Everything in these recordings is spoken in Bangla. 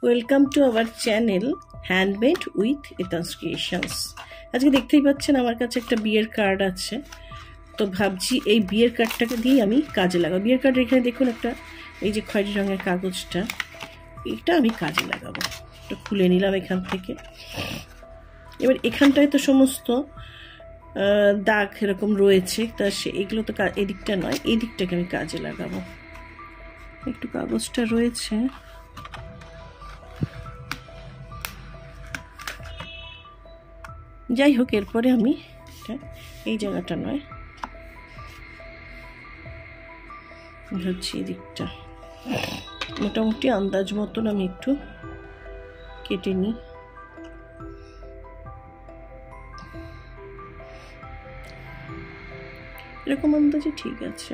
Welcome to our channel handmade with এতান্স ক্রিয়েশনস। আজকে দেখতেই পাচ্ছেন আমার কাছে একটা বিয়ের কার্ড আছে, তো ভাবছি এই বিয়ের কার্ডটাকে দিয়ে আমি কাজে লাগাবো। বিয়ের কার্ডের এখানে দেখুন একটা এই যে খয়েরি রঙের কাগজটা, এটা আমি কাজে লাগাবো। তো খুলে নিলাম এখান থেকে। এবার এখানটায় তো সমস্ত দাগ এরকম রয়েছে, তা সে এগুলো তো এদিকটা নয়, এই দিকটাকে আমি কাজে লাগাবো। একটু কাগজটা রয়েছে, যাই হোক এরপরে আমি এই জায়গাটা নয় ভাবছি এদিকটা মোটামুটি আন্দাজ মতন আমি একটু কেটে নিই। এরকম আন্দাজে ঠিক আছে।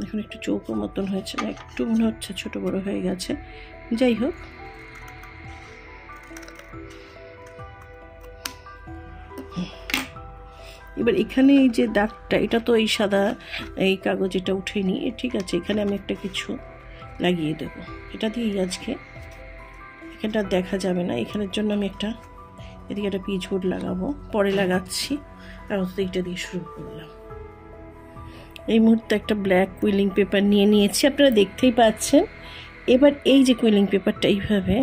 দেখুন একটু চৌকো মতন হয়েছে না, একটু মনে হচ্ছে ছোট বড় হয়ে গেছে। যাই হোক এবার এখানে এই যে দাগটা, এটা তো এই সাদা এই কাগজ এটা উঠেনি, ঠিক আছে। এখানে আমি একটা কিছু লাগিয়ে দেবো, এটা দিয়েই আজকে এখানটা দেখা যাবে না। এখানের জন্য আমি একটা এদিকে একটা পিচবোর্ড লাগাবো, পরে লাগাচ্ছি। আর এটা দিয়ে শুরু করলাম। এই মুহূর্তে একটা ব্ল্যাক কুইলিং পেপার নিয়ে নিয়েছি, আপনারা দেখতেই পাচ্ছেন। এবার এই যে কুইলিং পেপারটা এইভাবে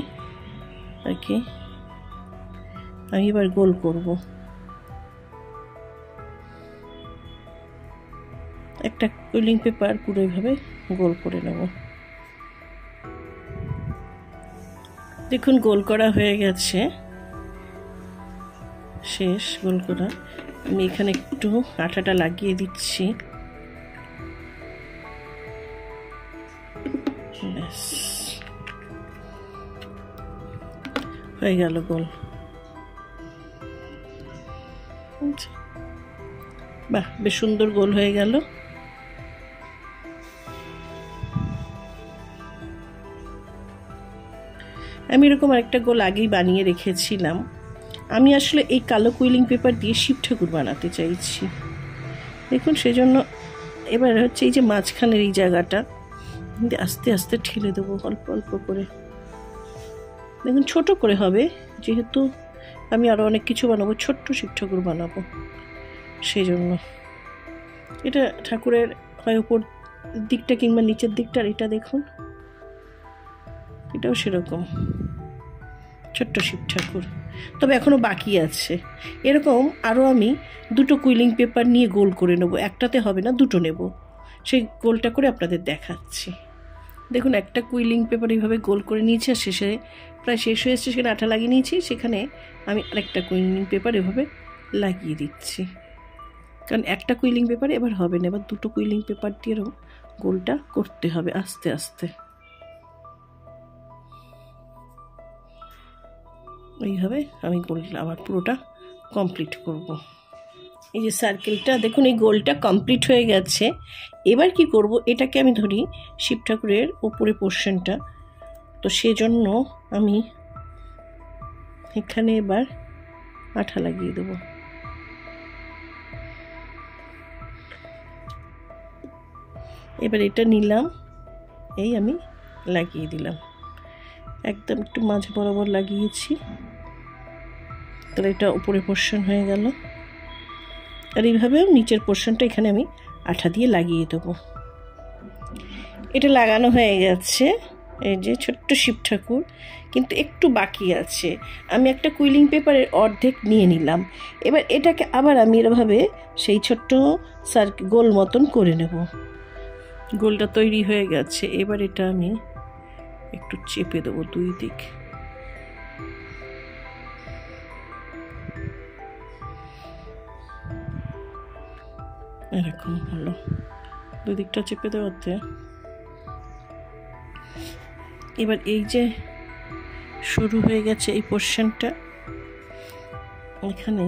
আর কি আমি এবার গোল করব। একটা কুইলিং পেপার পুরো এইভাবে গোল করে নেব। দেখুন গোল করা হয়ে গেছে, শেষ গোল করা। আমি এখানে একটু আঠাটা লাগিয়ে দিচ্ছি, ব্যাস হয়ে গেল গোল। বাহ, বেশ সুন্দর গোল হয়ে গেল। আমি এরকম আরেকটা গোল আগেই বানিয়ে রেখেছিলাম। আমি আসলে এই কালো কুইলিং পেপার দিয়ে শিব ঠাকুর বানাতে চাইছি। দেখুন সেজন্য এবার হচ্ছে এই যে মাঝখানের এই জায়গাটা আস্তে আস্তে ঠেলে দেবো অল্প অল্প করে। দেখুন ছোট করে হবে, যেহেতু আমি আরও অনেক কিছু বানাবো, ছোট্ট শিব ঠাকুর বানাবো, সেই জন্য এটা ঠাকুরের হয় উপর দিকটা কিংবা নিচের দিকটা। আর এটা দেখুন এটাও সেরকম ছোট্ট শিব ঠাকুর, তবে এখনও বাকি আছে। এরকম আরও আমি দুটো কুইলিং পেপার নিয়ে গোল করে নেব, একটাতে হবে না, দুটো নেব। সেই গোলটা করে আপনাদের দেখাচ্ছি। দেখুন একটা কুইলিং পেপার এইভাবে গোল করে নিয়েছি, আর শেষে প্রায় শেষ হয়ে এসেছে, সেখানে আঠা লাগিয়ে নিয়েছি। সেখানে আমি আরেকটা কুইলিং পেপার এভাবে লাগিয়ে দিচ্ছি, কারণ একটা কুইলিং পেপার এবার হবে না, এবার দুটো কুইলিং পেপার দিয়ে এরকম গোলটা করতে হবে আস্তে আস্তে। এইভাবে আমি গোলটা আবার পুরোটা কমপ্লিট করব। এই যে সার্কেলটা দেখুন, এই গোলটা কমপ্লিট হয়ে গেছে। এবার কি করব, এটাকে আমি ধরি শিব ঠাকুরের উপরে পোর্শনটা, তো সেজন্য আমি এখানে এবার আঠা লাগিয়ে দেব। এবার এটা নিলাম, এই আমি লাগিয়ে দিলাম, একদম একটু মাঝে বরাবর লাগিয়েছি, তাহলে এটা উপরে পোর্শন হয়ে গেল। আর এইভাবেও নিচের পোর্শনটা এখানে আমি আঠা দিয়ে লাগিয়ে দেবো। এটা লাগানো হয়ে গেছে, এই যে ছোট্ট শিব ঠাকুর, কিন্তু একটু বাকি আছে। আমি একটা কুইলিং পেপারের অর্ধেক নিয়ে নিলাম। এবার এটাকে আবার আমি এভাবে সেই ছোট্ট গোল মতন করে নেব। গোলটা তৈরি হয়ে গেছে। এবার এটা আমি একটু চেপে দেবো দুই দিক। এরকম হলো, দুই দিকটা চেপে দেওয়াতে। এবার এই যে শুরু হয়ে গেছে এই পোর্শনটা, এখানে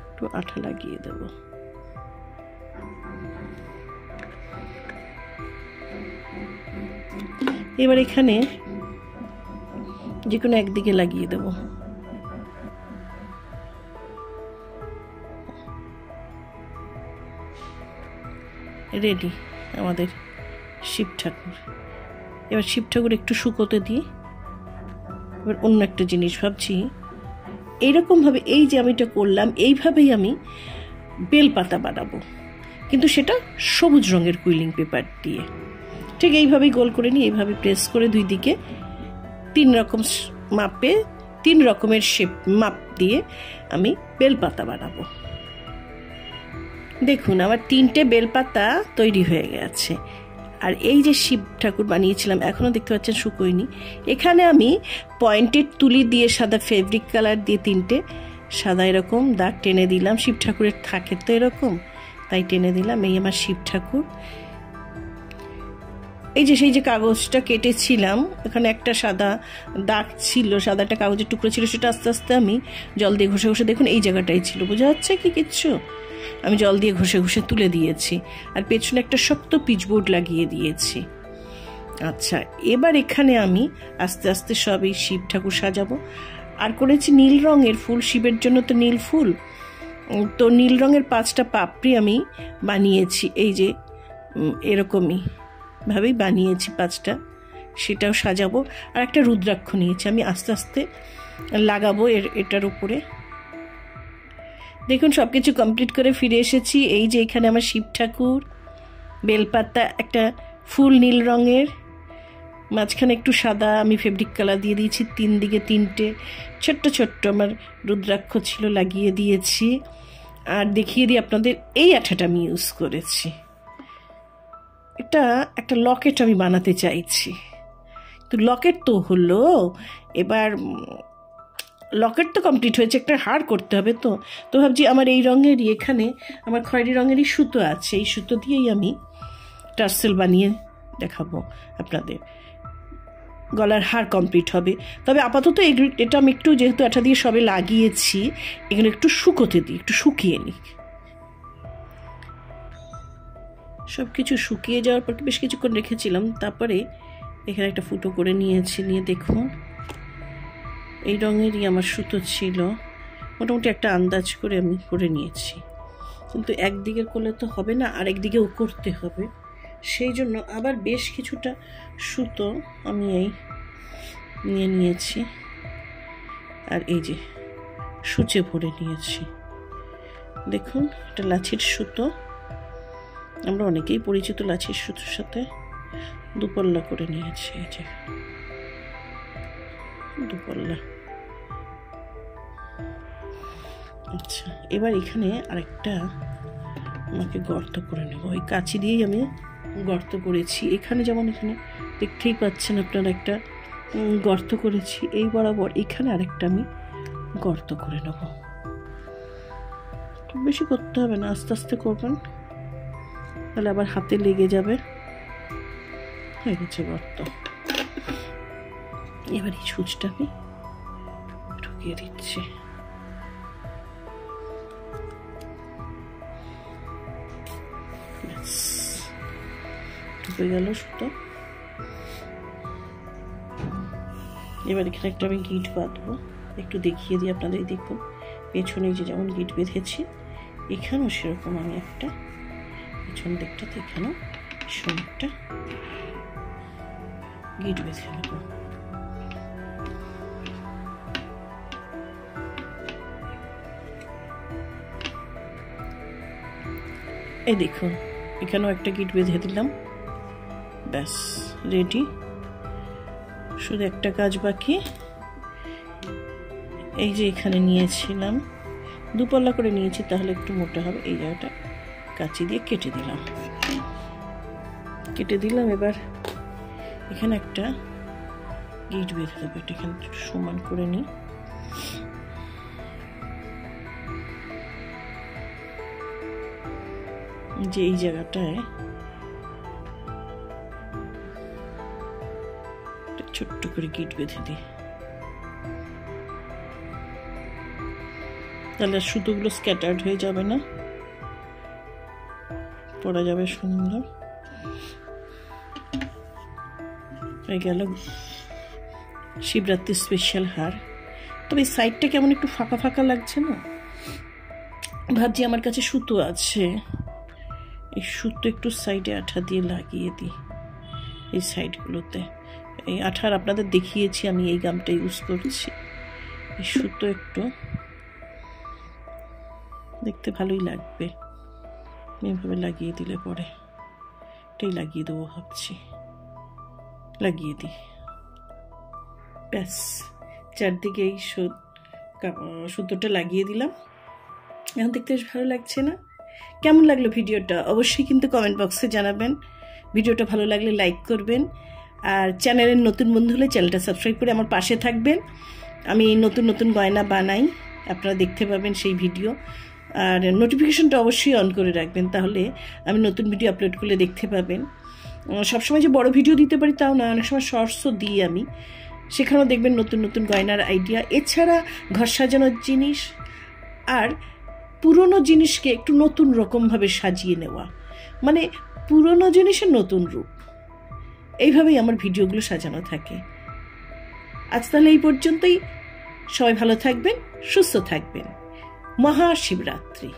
একটু আঠা লাগিয়ে দেব। এবার এখানে যে কোনো একদিকে লাগিয়ে দেব। রেডি আমাদের শিব ঠাকুর। এবার শিব ঠাকুর একটু শুকোতে দিই। এবার অন্য একটা জিনিস ভাবছি, এইরকমভাবে এই যে আমি এটা করলাম, এইভাবেই আমি বেলপাতা বানাবো, কিন্তু সেটা সবুজ রঙের কুইলিং পেপার দিয়ে। ঠিক এইভাবেই গোল করে নিই, এইভাবে প্রেস করে দুই দিকে 3 রকম মাপে 3 রকমের শেপ মাপ দিয়ে আমি বেলপাতা বানাবো। দেখুন আমার 3টে বেলপাতা তৈরি হয়ে গেছে। আর এই যে শিব ঠাকুর বানিয়েছিলাম, এখনও দেখতে পাচ্ছেন শুকোয়নি। এখানে আমি পয়েন্টেড তুলি দিয়ে সাদা ফেব্রিক কালার দিয়ে 3টে সাদা এরকম দাগ টেনে দিলাম। শিব ঠাকুরের থাকে তো এরকম, তাই টেনে দিলাম। এই আমার শিব ঠাকুর। এই যে সেই যে কাগজটা কেটেছিলাম, এখানে একটা সাদা দাগ ছিল, সাদা একটা কাগজের টুকরো ছিল, সেটা আস্তে আস্তে আমি জল দিয়ে ঘষে ঘষে, দেখুন এই জায়গাটাই ছিল, বোঝা যাচ্ছে কি কিচ্ছু, আমি জল দিয়ে ঘষে ঘষে তুলে দিয়েছি। আর পেছনে একটা শক্ত পিচবোর্ড লাগিয়ে দিয়েছি। আচ্ছা, এবার এখানে আমি আস্তে আস্তে সব এই শিব ঠাকুর সাজাবো। আর করেছি নীল রঙের ফুল, শিবের জন্য তো নীল ফুল, তো নীল রঙের 5টা পাপড়ি আমি বানিয়েছি। এই যে এরকমই ভাবেই বানিয়েছি 5টা, সেটাও সাজাবো। আর একটা রুদ্রাক্ষ নিয়েছি, আমি আস্তে আস্তে লাগাবো এটার উপরে। দেখুন সব কিছু কমপ্লিট করে ফিরে এসেছি। এই যে এখানে আমার শিব ঠাকুর, বেলপাতা, একটা ফুল নীল রঙের, মাঝখানে একটু সাদা আমি ফেব্রিক কালার দিয়ে দিয়েছি, 3 দিকে 3টে ছোট্ট ছোট্ট আমার রুদ্রাক্ষ ছিল, লাগিয়ে দিয়েছি। আর দেখিয়ে দিই আপনাদের, এই আঠাটা আমি ইউজ করেছি। এটা একটা লকেট আমি বানাতে চাইছি, তো লকেট তো হলো, এবার লকেট তো কমপ্লিট হয়েছে, একটা হার করতে হবে। তো ভাবছি আমার এই রঙেরই, এখানে আমার খয়েরি রঙেরই সুতো আছে, এই সুতো দিয়েই আমি টার্সেল বানিয়ে দেখাবো আপনাদের। গলার হার কমপ্লিট হবে। তবে আপাতত এটা আমি একটু, যেহেতু আঠা দিয়ে সবে লাগিয়েছি, এগুলো একটু শুকোতে দিই, একটু শুকিয়ে নিই। সব কিছু শুকিয়ে যাওয়ার পর বেশ কিছুক্ষণ রেখেছিলাম, তারপরে এখানে একটা ফুটো করে নিয়েছি। নিয়ে দেখুন এই রঙেরই আমার সুতো ছিল, মোটামুটি একটা আন্দাজ করে আমি করে নিয়েছি। কিন্তু একদিকে করলে তো হবে না, আরেক দিকেও করতে হবে, সেই জন্য আবার বেশ কিছুটা সুতো আমি এই নিয়ে নিয়েছি। আর এই যে সূচে ভরে নিয়েছি। দেখুন এটা লাছির সুতো, আমরা অনেকেই পরিচিত লাছির সুতোর সাথে। দুপল্লা করে নিয়েছি, এই যে দুপল্লা। আচ্ছা, এবার এখানে আরেকটা আমাকে গর্ত করে নেব। ওই কাঁচি দিয়েই আমি গর্ত করেছি। এখানে যেমন এখানে দেখতেই পাচ্ছেন আপনারা একটা গর্ত করেছি, এই বরাবর এখানে আরেকটা আমি গর্ত করে নেব। খুব বেশি করতে হবে না, আস্তে আস্তে করবেন, তাহলে আবার হাতে লেগে যাবে। হয়ে গেছে গর্ত। এবার এই সূচটা আমি ঢুকিয়ে দিচ্ছি। ঢুকে গেল সুতো। এবার এখানে একটা আমি গিট বাঁধবো, একটু দেখিয়ে দিই আপনাদের। দেখুন পেছনে যে যেমন গিট বেঁধেছি, এখানেও সেরকম আমি একটা পেছন দিকটাতে এখানেও একটা গিট বেঁধে নেব। এই দেখুন এখানেও একটা গিট বেঁধে দিলাম, ব্যাস রেডি। শুধু একটা কাজ বাকি। এই যে এখানে নিয়েছিলাম, দুপল্লা করে নিয়েছি, তাহলে একটু মোটা হবে। এই জায়গাটা কাঁচি দিয়ে কেটে দিলাম। এবার এখানে একটা গিট বেঁধে দেবো, এটা এখানে একটু সমান করে নিই। যে এই জায়গাটায় ছোট্ট করে গিট বেঁধে দিই, তাহলে সুতোগুলো স্ক্যাটার্ড হয়ে যাবে না, পড়া যাবে সুন্দর। হয়ে গেল শিবরাত্রির স্পেশাল হার। তবে এই সাইডটা কেমন একটু ফাঁকা ফাঁকা লাগছে না? ভাবছি আমার কাছে সুতো আছে, এই সুতো একটু সাইডে আঠা দিয়ে লাগিয়ে দিই, এই সাইডগুলোতে। এই আঠার আপনাদের দেখিয়েছি আমি এই গামটা ইউজ করছি। এই সুতো একটু দেখতে ভালোই লাগবে, এইভাবে লাগিয়ে দিলে পরে। এটাই লাগিয়ে দেবো ভাবছি, লাগিয়ে দিই। ব্যাস, চারদিকে এই সুতোটা লাগিয়ে দিলাম। এখন দেখতে বেশ ভালো লাগছে না? কেমন লাগলো ভিডিওটা অবশ্যই কিন্তু কমেন্ট বক্সে জানাবেন। ভিডিওটা ভালো লাগলে লাইক করবেন, আর চ্যানেলের নতুন বন্ধু হলে চ্যানেলটা সাবস্ক্রাইব করে আমার পাশে থাকবেন। আমি নতুন নতুন গয়না বানাই, আপনারা দেখতে পাবেন সেই ভিডিও। আর নোটিফিকেশনটা অবশ্যই অন করে রাখবেন, তাহলে আমি নতুন ভিডিও আপলোড করলে দেখতে পাবেন। সবসময় যে বড় ভিডিও দিতে পারি তাও না, অনেক সময় শর্টসও দিই আমি, সেখানেও দেখবেন নতুন নতুন গয়নার আইডিয়া। এছাড়া ঘর সাজানোর জিনিস আর পুরনো জিনিসকে একটু নতুন রকমভাবে সাজিয়ে নেওয়া, মানে পুরনো জিনিসের নতুন রূপ, এইভাবেই আমার ভিডিওগুলো সাজানো থাকে। আজ তাহলে এই পর্যন্তই। সবাই ভালো থাকবেন, সুস্থ থাকবেন। মহাশিবরাত্রি।